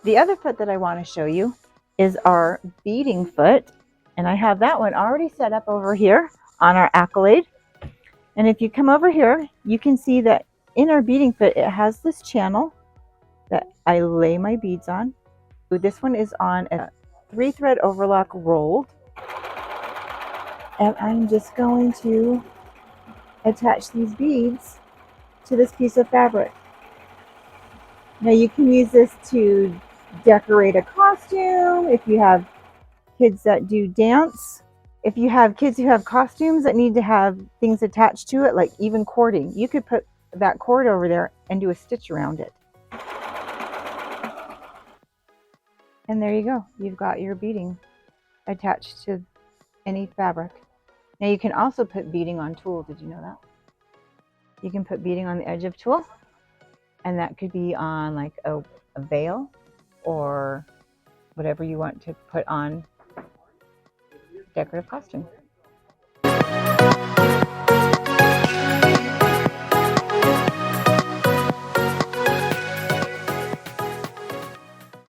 The other foot that I want to show you is our beading foot. And I have that one already set up over here on our accolade. And if you come over here, you can see that in our beading foot, it has this channel that I lay my beads on. This one is on a 3-thread overlock rolled. And I'm just going to attach these beads to this piece of fabric. Now you can use this to decorate a costume if you have kids that do dance. If you have kids who have costumes that need to have things attached to it, like even cording, you could put that cord over there and do a stitch around it. And there you go. You've got your beading attached to any fabric. Now you can also put beading on tulle. Did you know that? You can put beading on the edge of tulle, and that could be on like a veil or whatever you want to put on decorative costume.